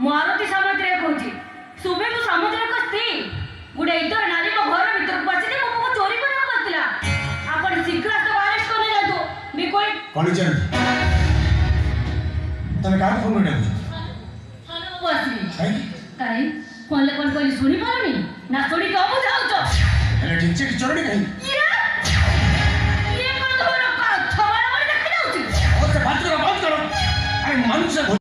मारुति सामुद्रिक कहूँ सुबह को सामुद्रिक स्त्री गोटे इतर नारी घर भर पशिक मो चोरी करला आपण शीघ्र अरेस्ट करने जातु निकोल कौन चल तने का फोन में डाल हेलो बसरी काई कौन ले कौन कोई सुनी पारनी ना सुनी कब जाऊ तो हेले ठीक से चोरी काई ये कौन तो का छवाड़ा मारी रख जाऊ छी और से बात करो अरे मनुष्य